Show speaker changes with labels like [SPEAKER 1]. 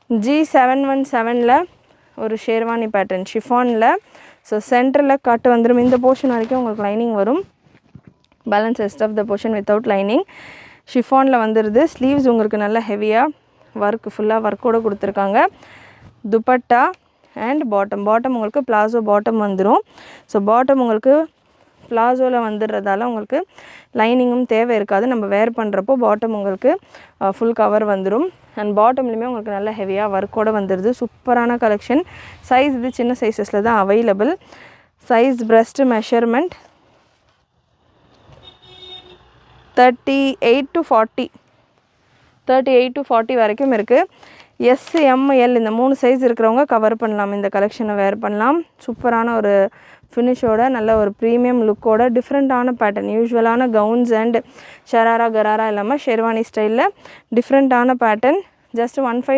[SPEAKER 1] G717ல ஒரு ஷேர்வானி பேட்டர்ன் ஷிஃபானில். ஸோ சென்டரில் கட் வந்துடும். இந்த போர்ஷன் வரைக்கும் உங்களுக்கு லைனிங் வரும். Balance rest of the portion without lining. ஷிஃபானில் வந்துடுது. ஸ்லீவ்ஸ் உங்களுக்கு நல்ல ஹெவியாக ஒர்க் ஃபுல்லாக ஒர்க்கோடு கொடுத்துருக்காங்க. துப்பட்டா அண்ட் பாட்டம் உங்களுக்கு பிளாசோ பாட்டம் வந்துடும். ஸோ பாட்டம் உங்களுக்கு பிளாசோவில் வந்துடுறதால உங்களுக்கு லைனிங்கும் தேவை இருக்காது. நம்ம வேர் பண்ணுறப்போ பாட்டம் உங்களுக்கு ஃபுல் கவர் வந்துடும். அண்ட் பாட்டம்லேயுமே உங்களுக்கு நல்ல ஹெவியாக ஒர்க்கோடு வந்துடுது. சூப்பரான கலெக்ஷன். சைஸ் இது சின்ன சைஸஸில் தான் available. Size breast measurement 38 to 40 வரைக்கும் இருக்குது. SML இந்த 3 சைஸ் இருக்கிறவங்க கவர் பண்ணலாம். இந்த கலெக்ஷனை வேர் பண்ணலாம். சூப்பரான ஒரு ஃபினிஷோட நல்ல ஒரு ப்ரீமியம் லுக்கோட டிஃப்ரெண்ட்டான பேட்டர்ன். யூஸ்வலான கவுன்ஸ் அண்ட் ஷராரா கராரா இல்லாமல் ஷெர்வானி ஸ்டைலில் டிஃப்ரெண்ட்டான பேட்டர்ன். ஜஸ்ட் 15